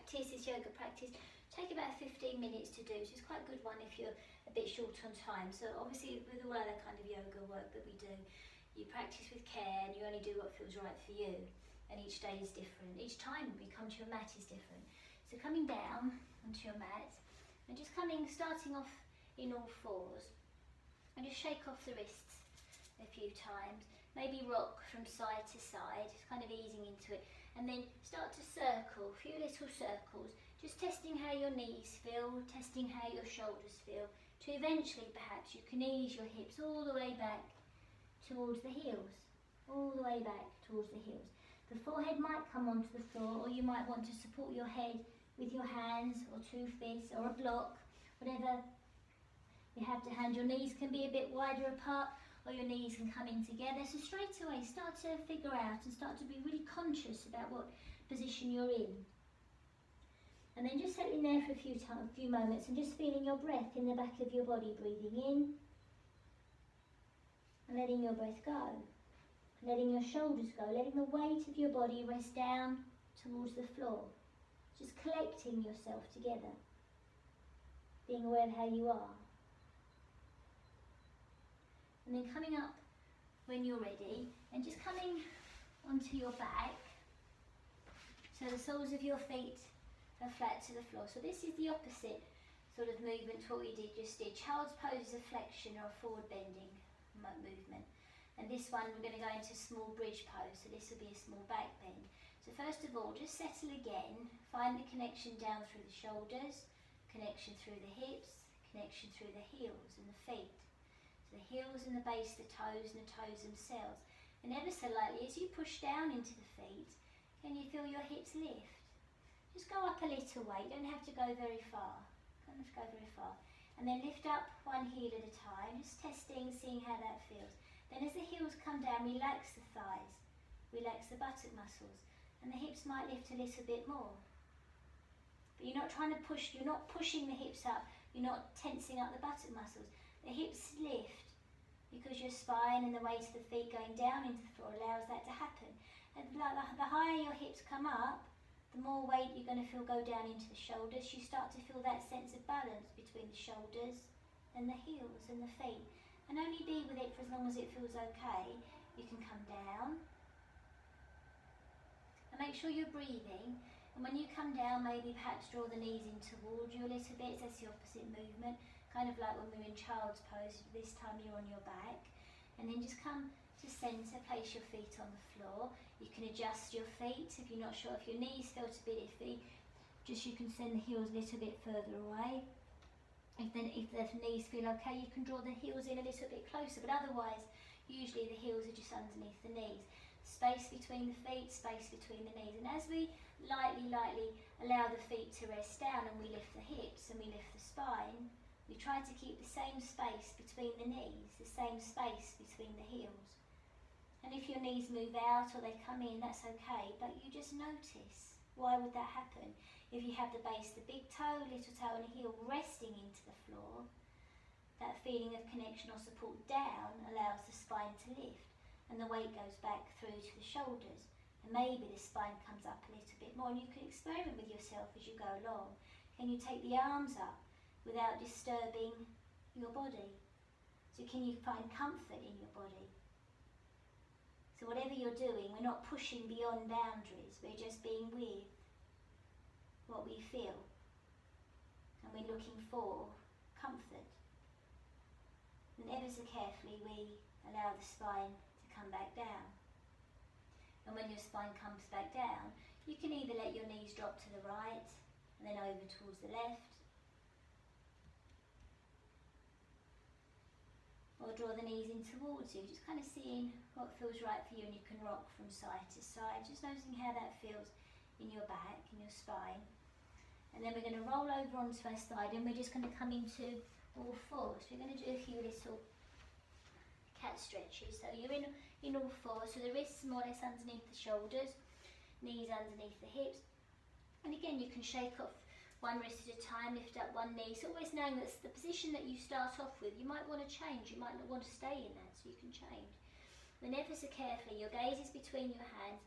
practice, this yoga practice, take about 15 minutes to do, so it's quite a good one if you're a bit short on time. So obviously with all other kind of yoga work that we do, you practice with care and you only do what feels right for you, and each day is different. Each time we come to your mat is different. So coming down onto your mat and just starting off in all fours, and just shake off the wrists a few times, maybe rock from side to side, just kind of easing into it, and then start to circle, a few little circles, just testing how your knees feel, testing how your shoulders feel, to eventually perhaps you can ease your hips all the way back towards the heels, all the way back towards the heels. The forehead might come onto the floor, or you might want to support your head with your hands or 2 fists or a block, whatever you have to hand. Your knees can be a bit wider apart, or your knees can come in together. So straight away start to figure out and start to be really conscious about what position you're in. And then just settling there for a few moments and just feeling your breath in the back of your body, breathing in and letting your breath go. Letting your shoulders go, letting the weight of your body rest down towards the floor. Just collecting yourself together, being aware of how you are. And then coming up when you're ready, and just coming onto your back, so the soles of your feet are flat to the floor. So this is the opposite sort of movement to what we just did. Child's pose is a flexion or a forward bending movement. And this one we're going to go into small bridge pose, so this will be a small back bend. So first of all, just settle again, find the connection down through the shoulders, connection through the hips, connection through the heels and the feet. So the heels and the base, the toes and the toes themselves. And ever so lightly, as you push down into the feet, can you feel your hips lift? Just go up a little way, you don't have to go very far. Don't have to go very far. And then lift up one heel at a time, just testing, seeing how that feels. Then as the heels come down, relax the thighs, relax the buttock muscles, and the hips might lift a little bit more. But you're not trying to push, you're not pushing the hips up, you're not tensing up the buttock muscles. The hips lift because your spine and the weight of the feet going down into the floor allows that to happen. And the higher your hips come up, the more weight you're going to feel go down into the shoulders. You start to feel that sense of balance between the shoulders and the heels and the feet. And only be with it for as long as it feels okay. You can come down. And make sure you're breathing. And when you come down, maybe perhaps draw the knees in towards you a little bit. That's the opposite movement. Kind of like when we're in child's pose. This time you're on your back. And then just come to centre, place your feet on the floor. You can adjust your feet if you're not sure. If your knees feel a bit iffy, just you can send the heels a little bit further away. If the knees feel okay, you can draw the heels in a little bit closer, but otherwise, usually the heels are just underneath the knees. Space between the feet, space between the knees. And as we lightly allow the feet to rest down and we lift the hips and we lift the spine, we try to keep the same space between the knees, the same space between the heels. And if your knees move out or they come in, that's okay, but you just notice. Why would that happen? If you have the base, the big toe, little toe and a heel resting into the floor, that feeling of connection or support down allows the spine to lift and the weight goes back through to the shoulders. And maybe the spine comes up a little bit more, and you can experiment with yourself as you go along. Can you take the arms up without disturbing your body? So can you find comfort in your body? So whatever you're doing, we're not pushing beyond boundaries, we're just being with what we feel, and we're looking for comfort. And ever so carefully we allow the spine to come back down. And when your spine comes back down, you can either let your knees drop to the right and then over towards the left, or draw the knees in towards you, just kind of seeing what feels right for you, and you can rock from side to side, just noticing how that feels in your back, in your spine. And then we're going to roll over onto our side, and we're just going to come into all fours. We're going to do a few little cat stretches. So you're in all fours, so the wrists more or less underneath the shoulders, knees underneath the hips. And again, you can shake off one wrist at a time, lift up one knee. So always knowing that's the position that you start off with. You might want to change, you might not want to stay in that, so you can change. Then ever so carefully, your gaze is between your hands.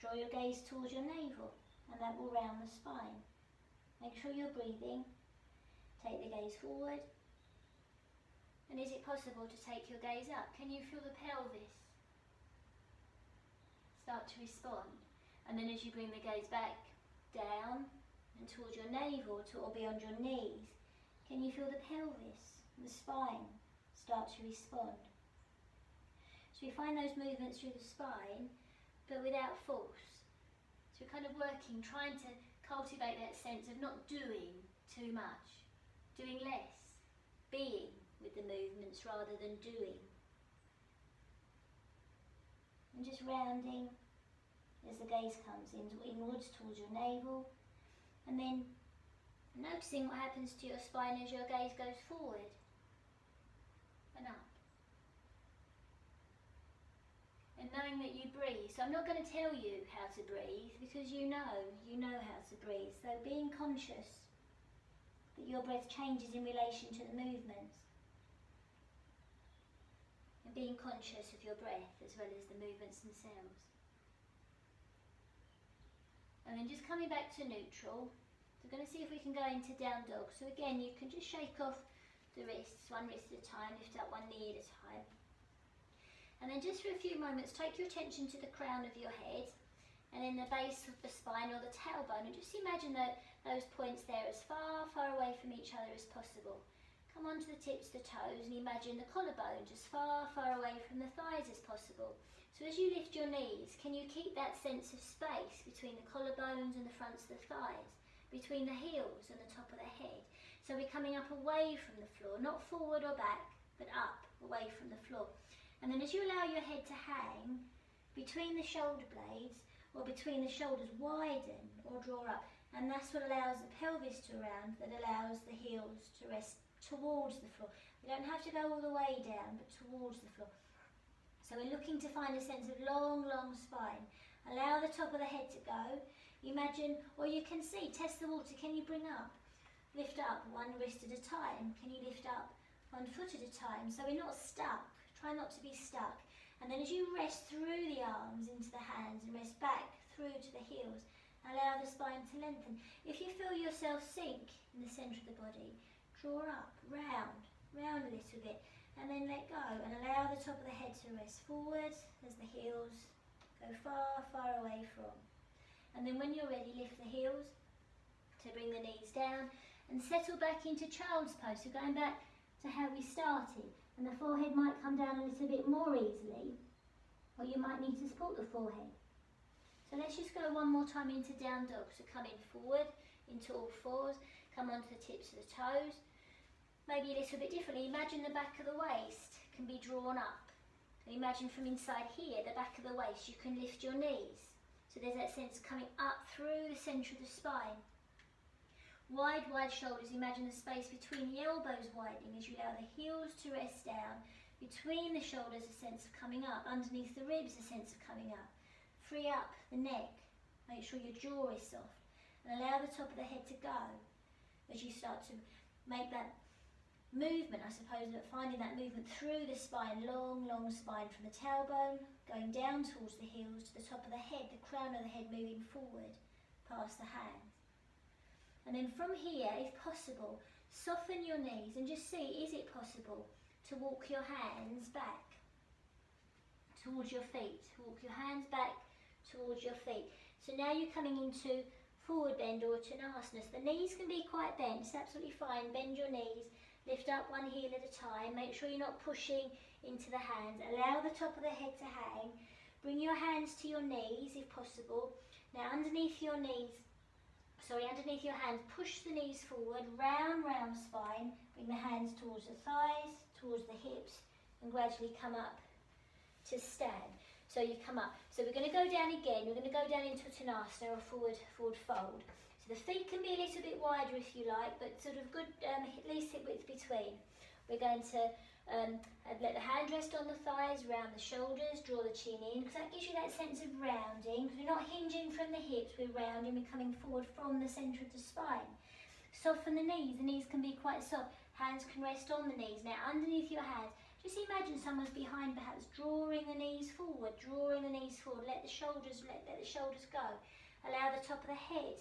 Draw your gaze towards your navel. and that will round the spine. Make sure you're breathing. Take the gaze forward. And is it possible to take your gaze up? Can you feel the pelvis start to respond? And then as you bring the gaze back down and towards your navel or beyond your knees, can you feel the pelvis, the spine start to respond? So we find those movements through the spine, but without force. So we're kind of working, trying to cultivate that sense of not doing too much, doing less, being with the movements rather than doing. And just rounding as the gaze comes inwards towards your navel, and then noticing what happens to your spine as your gaze goes forward and up. And knowing that you breathe. So I'm not going to tell you how to breathe because you know how to breathe. So being conscious that your breath changes in relation to the movements. And being conscious of your breath as well as the movements themselves. And then just coming back to neutral. So we're going to see if we can go into down dog. So again, you can just shake off the wrists, one wrist at a time, lift up one knee at a time. And then just for a few moments, take your attention to the crown of your head and then the base of the spine or the tailbone, and just imagine those points there as far, far away from each other as possible. Come onto the tips of the toes and imagine the collarbone just far, far away from the thighs as possible. So as you lift your knees, can you keep that sense of space between the collarbones and the fronts of the thighs, between the heels and the top of the head? So we're coming up away from the floor, not forward or back, but up, away from the floor. And then as you allow your head to hang, between the shoulder blades, or between the shoulders, widen or draw up. And that's what allows the pelvis to round, that allows the heels to rest towards the floor. We don't have to go all the way down, but towards the floor. So we're looking to find a sense of long, long spine. Allow the top of the head to go. Imagine, or you can see, test the water. Can you bring up? Lift up one wrist at a time. Can you lift up one foot at a time? So we're not stuck. Try not to be stuck. And then as you rest through the arms into the hands and rest back through to the heels, allow the spine to lengthen. If you feel yourself sink in the centre of the body, draw up, round a little bit, and then let go and allow the top of the head to rest forward as the heels go far, far away from. And then when you're ready, lift the heels to bring the knees down and settle back into child's pose. So going back to how we started, and the forehead might come down a little bit more easily, or you might need to support the forehead. So let's just go one more time into down dog. So coming forward into all fours, come onto the tips of the toes. Maybe a little bit differently, imagine the back of the waist can be drawn up. So imagine from inside here, the back of the waist, you can lift your knees. So there's that sense coming up through the centre of the spine. Wide, wide shoulders, imagine the space between the elbows widening as you allow the heels to rest down. Between the shoulders, a sense of coming up. Underneath the ribs, a sense of coming up. Free up the neck. Make sure your jaw is soft. And allow the top of the head to go as you start to make that movement, I suppose, but finding that movement through the spine, long, long spine from the tailbone, going down towards the heels to the top of the head, the crown of the head moving forward past the hands. And then from here, if possible, soften your knees and just see, is it possible to walk your hands back towards your feet? Walk your hands back towards your feet. So now you're coming into forward bend or Uttanasana. The knees can be quite bent, it's absolutely fine. Bend your knees, lift up one heel at a time. Make sure you're not pushing into the hands. Allow the top of the head to hang. Bring your hands to your knees if possible. Now underneath your hands, push the knees forward, round spine, bring the hands towards the thighs, towards the hips, and gradually come up to stand. So you come up. So we're going to go down again, we're going to go down into Uttanasana, or forward fold. So the feet can be a little bit wider if you like, but sort of good, at least hip width between. We're going to let the hand rest on the thighs, round the shoulders, draw the chin in, because that gives you that sense of rounding. We're not hinging from the hips, we're rounding, we're coming forward from the centre of the spine. Soften the knees can be quite soft. Hands can rest on the knees. Now underneath your hands, just imagine someone's behind, perhaps drawing the knees forward, let the shoulders go. allow the top of the head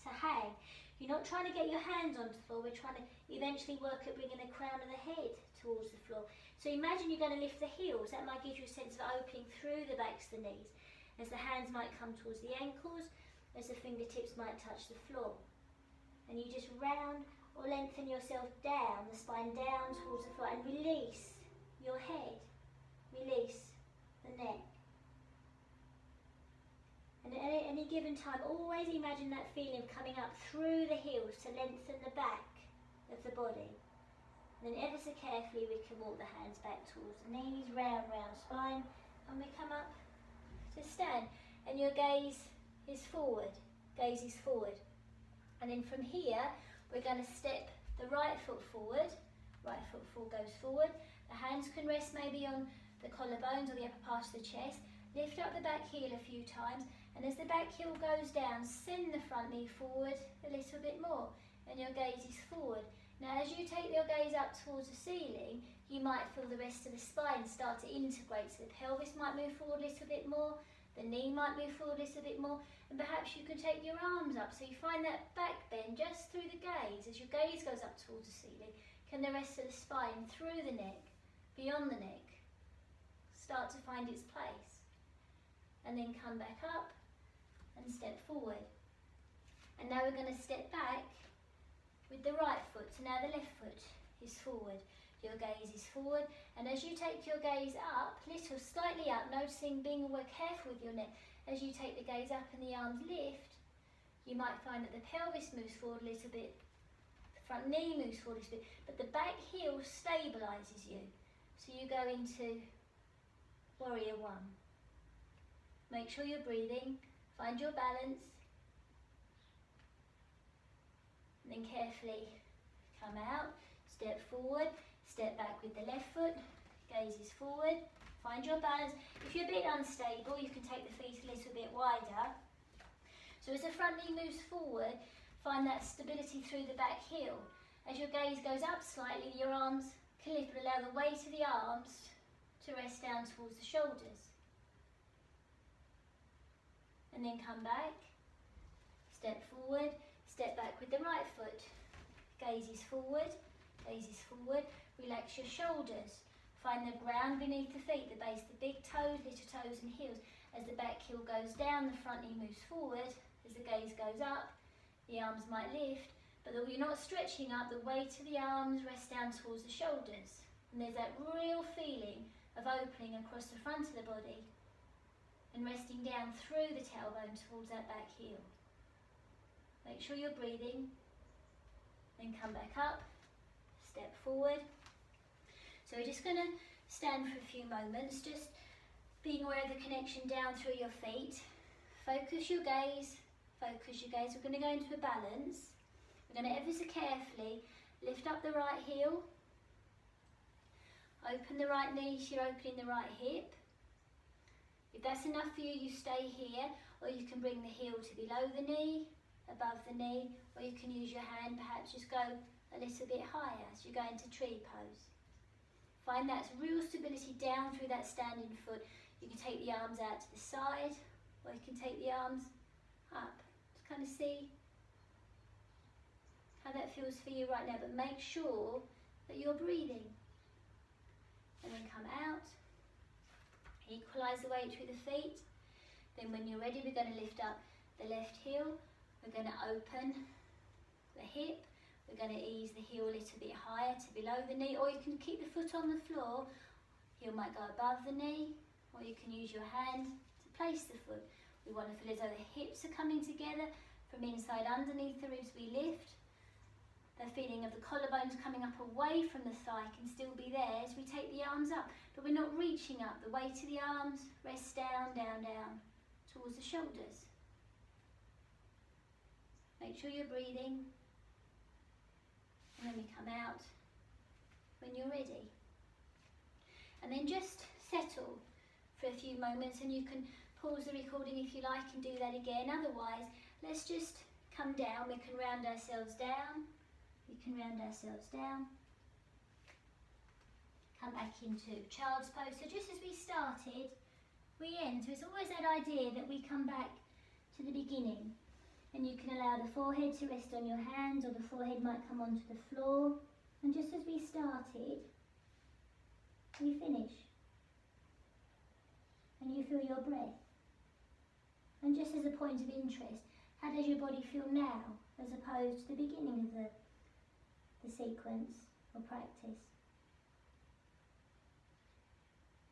to hang. You're not trying to get your hands onto the floor, we're trying to eventually work at bringing the crown of the head towards the floor. So imagine you're going to lift the heels, that might give you a sense of opening through the backs of the knees, as the hands might come towards the ankles, as the fingertips might touch the floor. And you just round or lengthen yourself down, the spine down towards the floor, and release your head, release the neck. And at any given time, always imagine that feeling of coming up through the heels to lengthen the back of the body. And then ever so carefully we can walk the hands back towards the knees, round spine, and we come up to stand. And your gaze is forward, And then from here, we're going to step the right foot forward, goes forward. The hands can rest maybe on the collarbones or the upper part of the chest. Lift up the back heel a few times, and as the back heel goes down, send the front knee forward a little bit more, and your gaze is forward. Now as you take your gaze up towards the ceiling, you might feel the rest of the spine start to integrate, so the pelvis might move forward a little bit more, the knee might move forward a little bit more, and perhaps you can take your arms up, so you find that back bend just through the gaze. As your gaze goes up towards the ceiling, can the rest of the spine, through the neck, beyond the neck, start to find its place. And then come back up and step forward. And now we're going to step back with the right foot. So now the left foot is forward. Your gaze is forward, and as you take your gaze up, slightly up, noticing, being aware, careful with your neck, as you take the gaze up and the arms lift, you might find that the pelvis moves forward a little bit, the front knee moves forward a little bit, but the back heel stabilises you. So you go into warrior one. Make sure you're breathing, find your balance, and then carefully come out, step forward, step back with the left foot, gaze is forward, find your balance. If you're a bit unstable, you can take the feet a little bit wider. So as the front knee moves forward, find that stability through the back heel. As your gaze goes up slightly, your arms can lift, but allow the weight of the arms to rest down towards the shoulders. And then come back, step forward, step back with the right foot. Gaze is forward, relax your shoulders. Find the ground beneath the feet, the base, the big toes, little toes and heels. As the back heel goes down, the front knee moves forward. As the gaze goes up, the arms might lift, but though you're not stretching up, the weight of the arms rests down towards the shoulders. And there's that real feeling of opening across the front of the body and resting down through the tailbone towards that back heel. Make sure you're breathing, then come back up, step forward. So we're just going to stand for a few moments, just being aware of the connection down through your feet. Focus your gaze. We're going to go into a balance. We're going to ever so carefully lift up the right heel, open the right knee, so you're opening the right hip. If that's enough for you, you stay here, or you can bring the heel to below the knee, above the knee, or you can use your hand, perhaps just go a little bit higher as you go into tree pose. Find that real stability down through that standing foot. You can take the arms out to the side, or you can take the arms up. Just kind of see how that feels for you right now, but make sure that you're breathing. And then come out. Equalise the weight through the feet. Then when you're ready, we're going to lift up the left heel. We're going to open the hip. We're going to ease the heel a little bit higher to below the knee, or you can keep the foot on the floor. Heel might go above the knee, or you can use your hand to place the foot. We want to feel as though the hips are coming together from inside underneath the ribs. We lift. The feeling of the collarbones coming up away from the thigh can still be there as we take the arms up, but we're not reaching up. The weight of the arms rests down, down, down towards the shoulders. Make sure you're breathing, and then we come out when you're ready. And then just settle for a few moments, and you can pause the recording if you like and do that again. Otherwise, let's just come down. We can round ourselves down. Come back into child's pose. So just as we started, we end. So it's always that idea that we come back to the beginning. And you can allow the forehead to rest on your hands, or the forehead might come onto the floor. And just as we started, we finish. And you feel your breath. And just as a point of interest, how does your body feel now, as opposed to the beginning of the sequence or practice?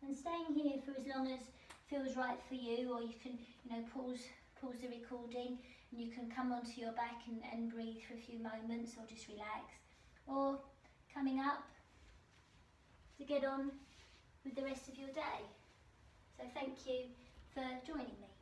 And staying here for as long as feels right for you, or you can, pause the recording, and you can come onto your back and breathe for a few moments, or just relax, or coming up to get on with the rest of your day. So thank you for joining me.